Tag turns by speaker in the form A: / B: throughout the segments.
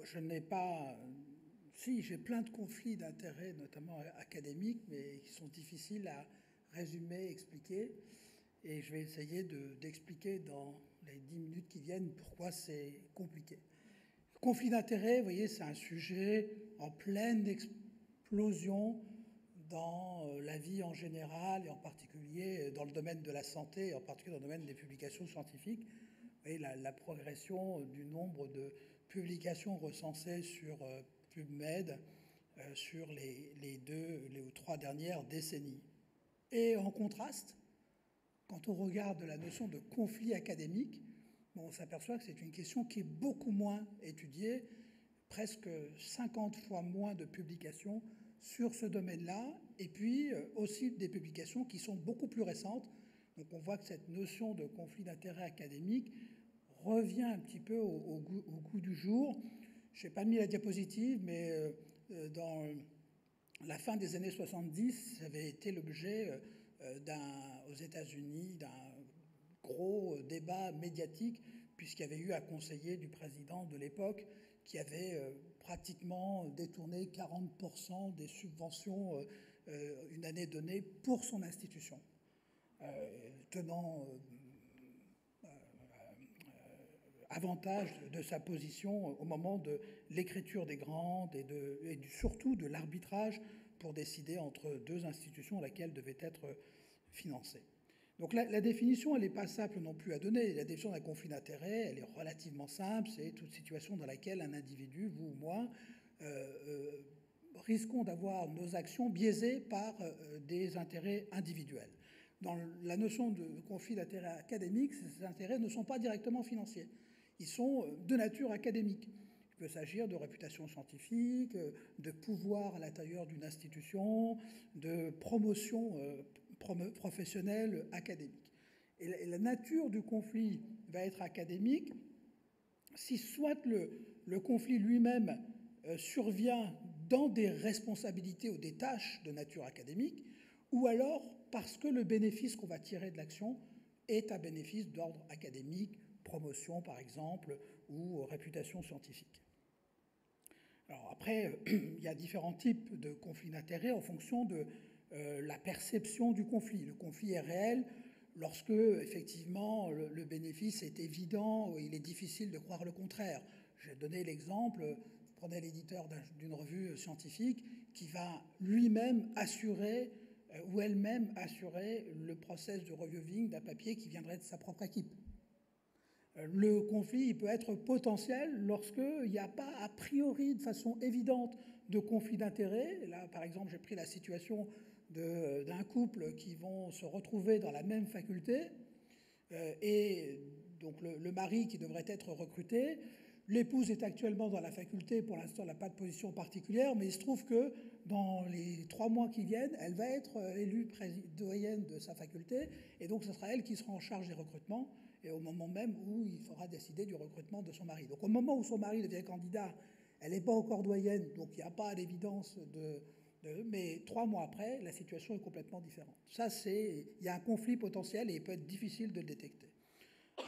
A: je n'ai pas... Si, j'ai plein de conflits d'intérêts, notamment académiques, mais qui sont difficiles à résumer, expliquer. Et je vais essayer d'expliquer dans les 10 minutes qui viennent pourquoi c'est compliqué. Le conflit d'intérêts, vous voyez, c'est un sujet en pleine explosion dans la vie en général, et en particulier dans le domaine de la santé, et en particulier dans le domaine des publications scientifiques. Vous voyez, la progression du nombre de publications recensées sur PubMed sur les 2 ou 3 dernières décennies. Et en contraste, quand on regarde la notion de conflit académique, on s'aperçoit que c'est une question qui est beaucoup moins étudiée, presque 50 fois moins de publications sur ce domaine-là, et puis aussi des publications qui sont beaucoup plus récentes. Donc on voit que cette notion de conflit d'intérêts académique revient un petit peu au goût du jour. Je n'ai pas mis la diapositive, mais dans la fin des années 70, ça avait été l'objet aux États-Unis d'un gros débat médiatique, puisqu'il y avait eu un conseiller du président de l'époque qui avait pratiquement détourné 40% des subventions une année donnée pour son institution, tenant avantage de sa position au moment de l'écriture des grandes et surtout de l'arbitrage pour décider entre 2 institutions laquelle devait être financée. Donc la définition, elle n'est pas simple non plus à donner. La définition d'un conflit d'intérêts, elle est relativement simple. C'est toute situation dans laquelle un individu, vous ou moi, risquons d'avoir nos actions biaisées par des intérêts individuels. Dans la notion de conflit d'intérêts académiques, ces intérêts ne sont pas directement financiers. Ils sont de nature académique. Il peut s'agir de réputation scientifique, de pouvoir à l'intérieur d'une institution, de promotion professionnelle académique. Et la nature du conflit va être académique si soit le conflit lui-même survient dans des responsabilités ou des tâches de nature académique, ou alors parce que le bénéfice qu'on va tirer de l'action est un bénéfice d'ordre académique, promotion par exemple, ou réputation scientifique. Alors après, il y a différents types de conflits d'intérêts en fonction de la perception du conflit. Le conflit est réel lorsque, effectivement, le bénéfice est évident, ou il est difficile de croire le contraire. J'ai donné l'exemple, vous prenez l'éditeur d'une revue scientifique qui va lui-même assurer ou elle-même assurer le process de reviewing d'un papier qui viendrait de sa propre équipe. Le conflit il peut être potentiel lorsqu'il n'y a pas a priori de façon évidente de conflit d'intérêts. Là, par exemple, j'ai pris la situation d'un couple qui vont se retrouver dans la même faculté et donc le mari qui devrait être recruté. L'épouse est actuellement dans la faculté, pour l'instant elle n'a pas de position particulière, mais il se trouve que dans les 3 mois qui viennent, elle va être élue doyenne de sa faculté, et donc ce sera elle qui sera en charge des recrutements, et au moment même où il faudra décider du recrutement de son mari. Donc au moment où son mari devient candidat, elle n'est pas encore doyenne, donc il n'y a pas d'évidence mais 3 mois après, la situation est complètement différente. Ça, il y a un conflit potentiel et il peut être difficile de le détecter.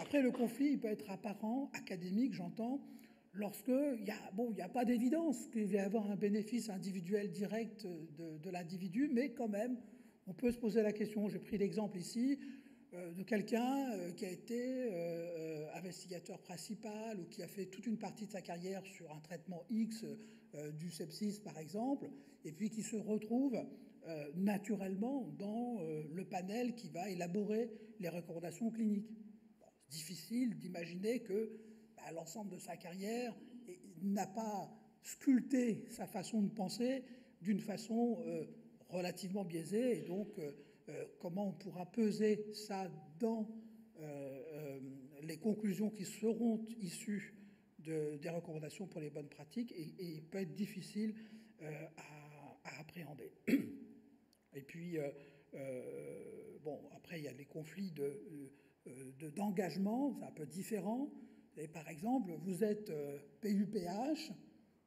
A: Après, le conflit, il peut être apparent, académique, j'entends, lorsqu'il n'y a pas d'évidence qu'il va y avoir un bénéfice individuel direct de l'individu, mais quand même, on peut se poser la question. J'ai pris l'exemple ici de quelqu'un qui a été investigateur principal ou qui a fait toute une partie de sa carrière sur un traitement X du sepsis, par exemple, et puis qui se retrouve naturellement dans le panel qui va élaborer les recommandations cliniques. Difficile d'imaginer que l'ensemble de sa carrière n'a pas sculpté sa façon de penser d'une façon relativement biaisée. Et donc, comment on pourra peser ça dans les conclusions qui seront issues des recommandations pour les bonnes pratiques et peut être difficile à appréhender. Et puis, après, il y a les conflits d'engagement, c'est un peu différent. Et par exemple, vous êtes PUPH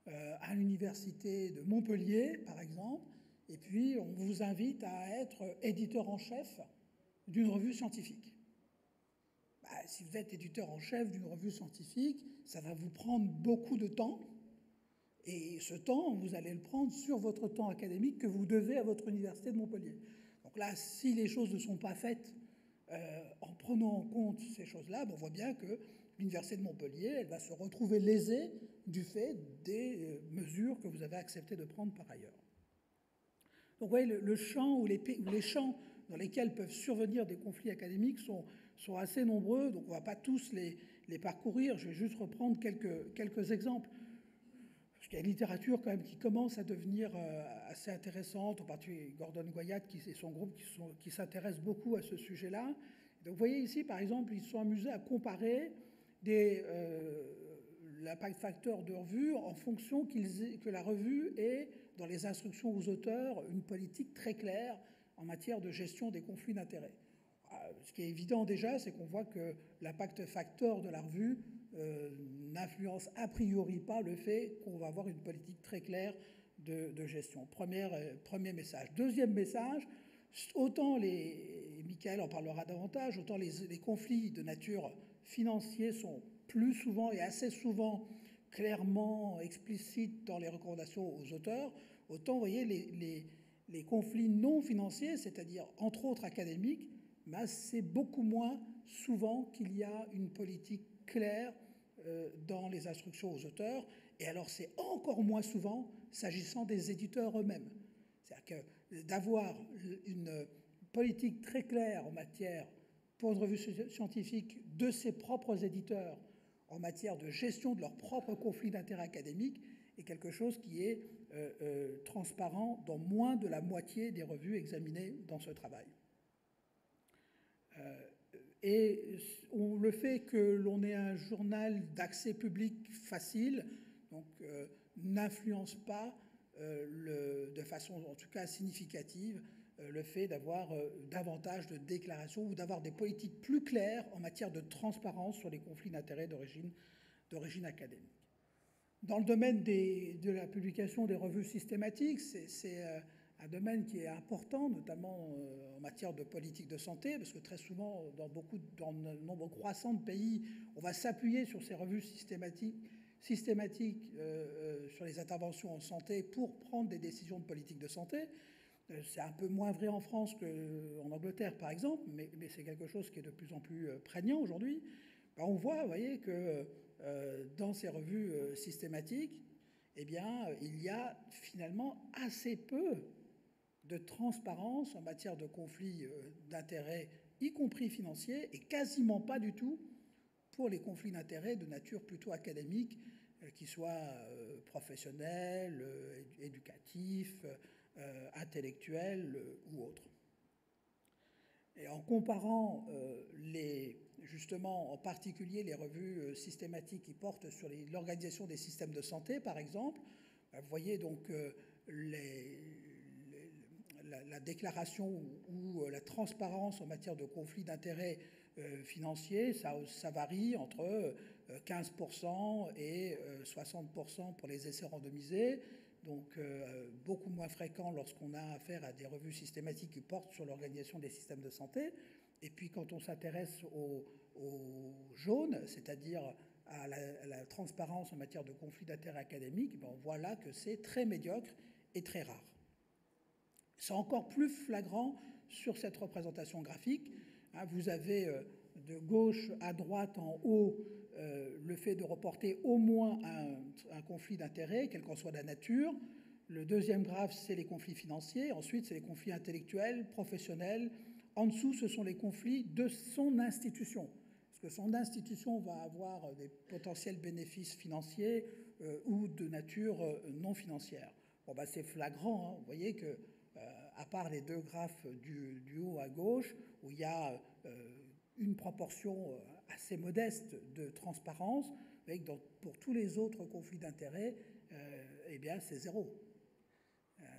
A: à l'université de Montpellier, par exemple, et puis on vous invite à être éditeur en chef d'une revue scientifique. Si vous êtes éditeur en chef d'une revue scientifique, ça va vous prendre beaucoup de temps, Et ce temps, vous allez le prendre sur votre temps académique que vous devez à votre université de Montpellier. Donc là, si les choses ne sont pas faites en prenant en compte ces choses-là, on voit bien que l'université de Montpellier, elle va se retrouver lésée du fait des mesures que vous avez accepté de prendre par ailleurs. Donc vous voyez, le champ ou les champs dans lesquels peuvent survenir des conflits académiques sont assez nombreux, donc on ne va pas tous les parcourir. Je vais juste reprendre quelques exemples. Parce qu'il y a une littérature quand même qui commence à devenir assez intéressante, en particulier Gordon Goyat et son groupe qui s'intéressent beaucoup à ce sujet-là. Donc vous voyez ici, par exemple, ils se sont amusés à comparer l'impact facteur de revue en fonction que la revue ait, dans les instructions aux auteurs, une politique très claire en matière de gestion des conflits d'intérêts. Ce qui est évident déjà, c'est qu'on voit que l'impact facteur de la revue n'influence a priori pas le fait qu'on va avoir une politique très claire de gestion. Premier message. Deuxième message, autant Michael en parlera davantage, autant les conflits de nature financière sont plus souvent et assez souvent clairement explicites dans les recommandations aux auteurs, autant, vous voyez, les conflits non financiers, c'est-à-dire entre autres académiques, c'est beaucoup moins souvent qu'il y a une politique claire dans les instructions aux auteurs, et alors c'est encore moins souvent s'agissant des éditeurs eux-mêmes. C'est-à-dire que d'avoir une politique très claire en matière, pour une revue scientifique, de ses propres éditeurs en matière de gestion de leurs propres conflits d'intérêts académiques est quelque chose qui est transparent dans moins de la moitié des revues examinées dans ce travail. Et le fait que l'on ait un journal d'accès public facile n'influence pas de façon en tout cas significative le fait d'avoir davantage de déclarations ou d'avoir des politiques plus claires en matière de transparence sur les conflits d'intérêts d'origine académique. Dans le domaine de la publication des revues systématiques, c'est un domaine qui est important, notamment en matière de politique de santé, parce que très souvent, dans un nombre croissant de pays, on va s'appuyer sur ces revues systématiques sur les interventions en santé pour prendre des décisions de politique de santé. C'est un peu moins vrai en France qu'en Angleterre, par exemple, mais c'est quelque chose qui est de plus en plus prégnant aujourd'hui. On voit, vous voyez, que dans ces revues systématiques, eh bien, il y a finalement assez peu de transparence en matière de conflits d'intérêts, y compris financiers, et quasiment pas du tout pour les conflits d'intérêts de nature plutôt académique, qu'ils soient professionnels, éducatifs, intellectuels ou autres. Et en comparant justement en particulier les revues systématiques qui portent sur l'organisation des systèmes de santé, par exemple, vous voyez donc la déclaration ou la transparence en matière de conflits d'intérêts financiers, ça varie entre 15% et 60% pour les essais randomisés, donc beaucoup moins fréquent lorsqu'on a affaire à des revues systématiques qui portent sur l'organisation des systèmes de santé. Et puis quand on s'intéresse au jaune, c'est-à-dire à la transparence en matière de conflits d'intérêts académiques, on voit là que c'est très médiocre et très rare. C'est encore plus flagrant sur cette représentation graphique. Vous avez de gauche à droite en haut le fait de reporter au moins un conflit d'intérêts, quelle qu'en soit la nature. Le deuxième graphe, c'est les conflits financiers. Ensuite, c'est les conflits intellectuels, professionnels. En dessous, ce sont les conflits de son institution. Parce que son institution va avoir des potentiels bénéfices financiers ou de nature non financière. C'est flagrant. Vous voyez que à part les deux graphes du haut à gauche, où il y a une proportion assez modeste de transparence, pour tous les autres conflits d'intérêts, eh bien, c'est zéro.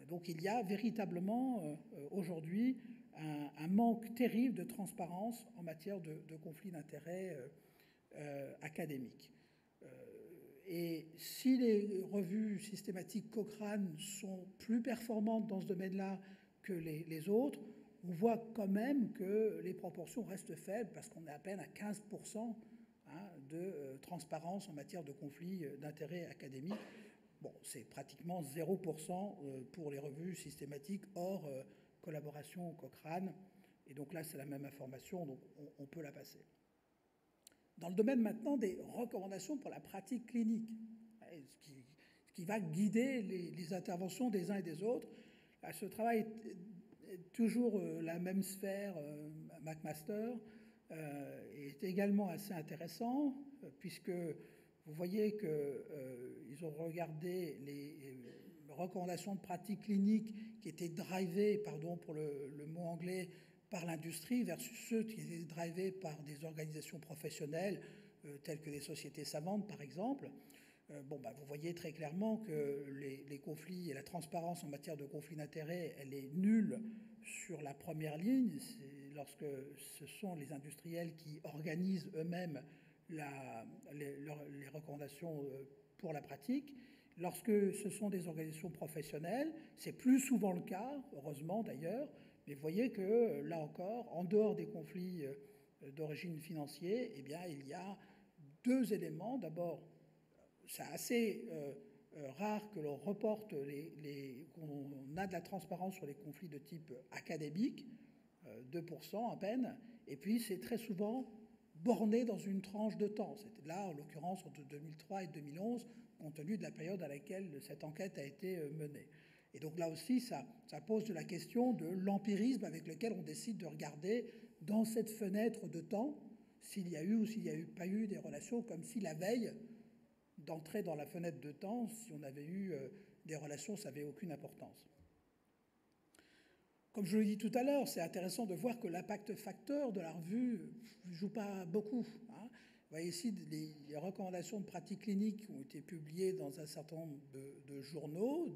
A: Donc il y a véritablement aujourd'hui un manque terrible de transparence en matière de conflits d'intérêts académiques. Et si les revues systématiques Cochrane sont plus performantes dans ce domaine-là que les autres, on voit quand même que les proportions restent faibles parce qu'on est à peine à 15% de transparence en matière de conflits d'intérêts académiques. Bon, c'est pratiquement 0% pour les revues systématiques hors collaboration Cochrane. Et donc là, c'est la même information, donc on peut la passer. Dans le domaine maintenant des recommandations pour la pratique clinique, ce qui va guider les interventions des uns et des autres, là, ce travail est toujours la même sphère, McMaster, est également assez intéressant, puisque vous voyez qu'ils ont regardé les recommandations de pratique clinique qui étaient drivées, pardon pour le mot anglais, par l'industrie versus ceux qui étaient drivés par des organisations professionnelles, telles que des sociétés savantes, par exemple. Vous voyez très clairement que les conflits et la transparence en matière de conflits d'intérêts, elle est nulle sur la première ligne. C'est lorsque ce sont les industriels qui organisent eux-mêmes les recommandations pour la pratique. Lorsque ce sont des organisations professionnelles, c'est plus souvent le cas, heureusement d'ailleurs, mais vous voyez que là encore, en dehors des conflits d'origine financière, eh bien, il y a deux éléments. D'abord, c'est assez rare que l'on reporte, qu'on a de la transparence sur les conflits de type académique, 2% à peine, et puis c'est très souvent borné dans une tranche de temps. C'était là, en l'occurrence, entre 2003 et 2011, compte tenu de la période à laquelle cette enquête a été menée. Et donc là aussi, ça pose la question de l'empirisme avec lequel on décide de regarder dans cette fenêtre de temps s'il y a eu ou s'il n'y a pas eu des relations, comme si la veille d'entrer dans la fenêtre de temps, si on avait eu des relations, ça n'avait aucune importance. Comme je le dis tout à l'heure, c'est intéressant de voir que l'impact facteur de la revue ne joue pas beaucoup. Hein. Vous voyez ici les recommandations de pratiques cliniques ont été publiées dans un certain nombre de journaux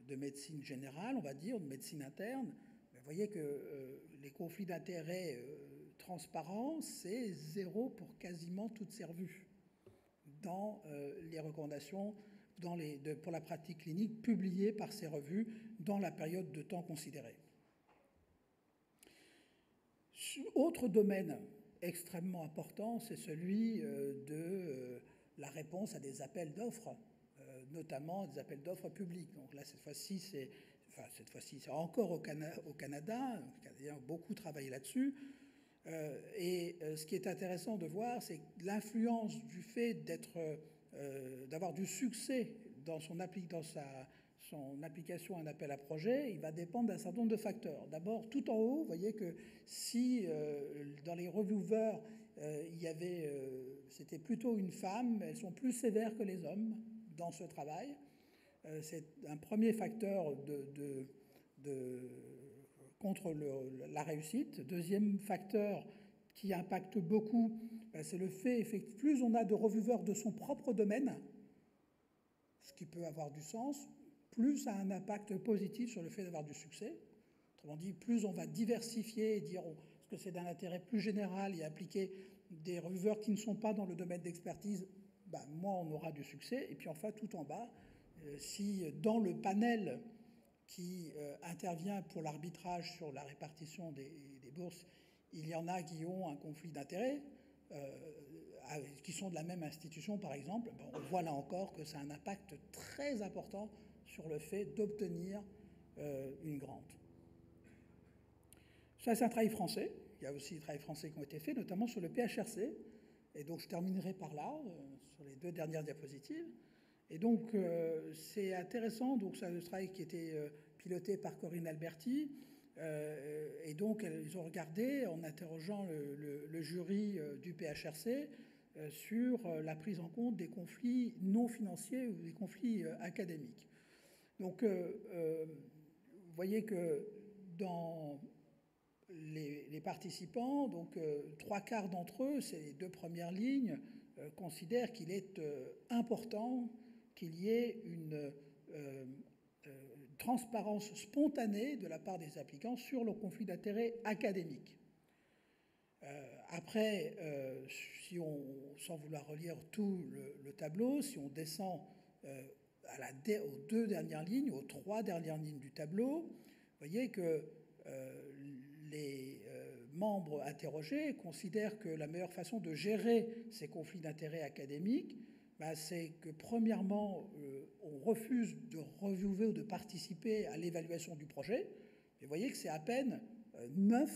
A: de médecine générale, on va dire, de médecine interne. Mais vous voyez que les conflits d'intérêts transparents, c'est 0 pour quasiment toutes ces revues dans les recommandations pour la pratique clinique publiées par ces revues dans la période de temps considérée. Autre domaine extrêmement important, c'est celui de la réponse à des appels d'offres, notamment des appels d'offres publics. Donc là, cette fois-ci, c'est encore au Canada. Les Canadiens ont beaucoup travaillé là-dessus. Ce qui est intéressant de voir, c'est l'influence du fait d'avoir du succès dans son application à un appel à projet. Il va dépendre d'un certain nombre de facteurs. D'abord, tout en haut, vous voyez que si dans les reviewers, c'était plutôt une femme, elles sont plus sévères que les hommes dans ce travail. C'est un premier facteur contre la réussite. Deuxième facteur qui impacte beaucoup, c'est le fait, plus on a de reviewers de son propre domaine, ce qui peut avoir du sens, plus ça a un impact positif sur le fait d'avoir du succès. Autrement dit, plus on va diversifier et dire que c'est d'un intérêt plus général et appliquer des reviewers qui ne sont pas dans le domaine d'expertise, moins on aura du succès. Et puis enfin, tout en bas, si dans le panel qui intervient pour l'arbitrage sur la répartition des bourses, il y en a qui ont un conflit d'intérêts, qui sont de la même institution par exemple, on voit là encore que ça a un impact très important sur le fait d'obtenir une grante. Ça, c'est un travail français. Il y a aussi des travaux français qui ont été faits, notamment sur le PHRC. Et donc, je terminerai par là, sur les deux dernières diapositives. Et donc, c'est intéressant. Donc, c'est un travail qui était piloté par Corinne Alberti. Et donc, ils ont regardé, en interrogeant le jury du PHRC, sur la prise en compte des conflits non financiers ou des conflits académiques. Donc, vous voyez que dans les participants, donc 3/4 d'entre eux, c'est les deux premières lignes, considèrent qu'il est important qu'il y ait une transparence spontanée de la part des applicants sur le conflit d'intérêts académique. Après, sans vouloir relire tout le tableau, si on descend aux deux dernières lignes, aux trois dernières lignes du tableau, vous voyez que les membres interrogés considèrent que la meilleure façon de gérer ces conflits d'intérêts académiques, c'est que premièrement, on refuse de reviewer ou de participer à l'évaluation du projet. Et vous voyez que c'est à peine 9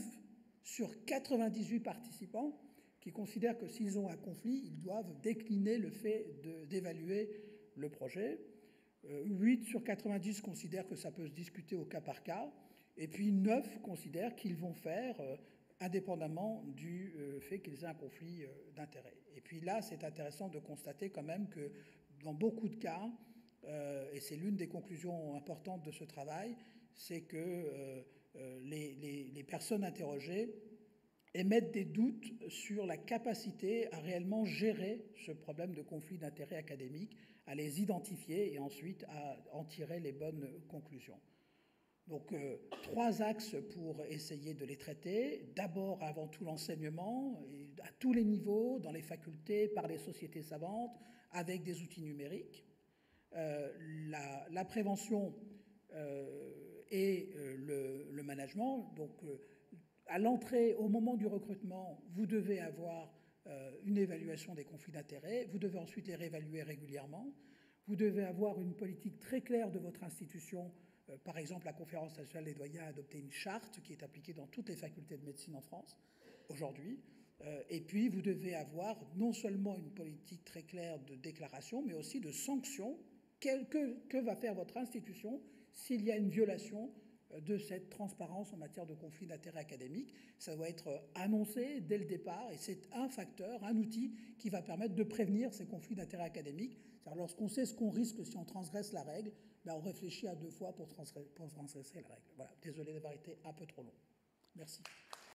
A: sur 98 participants qui considèrent que s'ils ont un conflit, ils doivent décliner le fait d'évaluer le projet. 8 sur 90 considèrent que ça peut se discuter au cas par cas. Et puis 9 considèrent qu'ils vont faire indépendamment du fait qu'ils aient un conflit d'intérêts. Et puis là, c'est intéressant de constater quand même que dans beaucoup de cas, et c'est l'une des conclusions importantes de ce travail, c'est que les personnes interrogées émettent des doutes sur la capacité à réellement gérer ce problème de conflit d'intérêts académiques, à les identifier et ensuite à en tirer les bonnes conclusions. Donc, 3 axes pour essayer de les traiter. D'abord, avant tout, l'enseignement, à tous les niveaux, dans les facultés, par les sociétés savantes, avec des outils numériques. La prévention et le management. Donc, à l'entrée, au moment du recrutement, vous devez avoir une évaluation des conflits d'intérêts. Vous devez ensuite les réévaluer régulièrement. Vous devez avoir une politique très claire de votre institution. Par exemple, la Conférence nationale des doyens a adopté une charte qui est appliquée dans toutes les facultés de médecine en France aujourd'hui. Et puis, vous devez avoir non seulement une politique très claire de déclaration, mais aussi de sanctions. Que va faire votre institution s'il y a une violation de cette transparence en matière de conflit d'intérêts académiques? Ça doit être annoncé dès le départ et c'est un facteur, un outil qui va permettre de prévenir ces conflits d'intérêts académiques. C'est-à-dire lorsqu'on sait ce qu'on risque si on transgresse la règle, on réfléchit à 2 fois pour transgresser la règle. Voilà, désolé d'avoir été un peu trop long. Merci.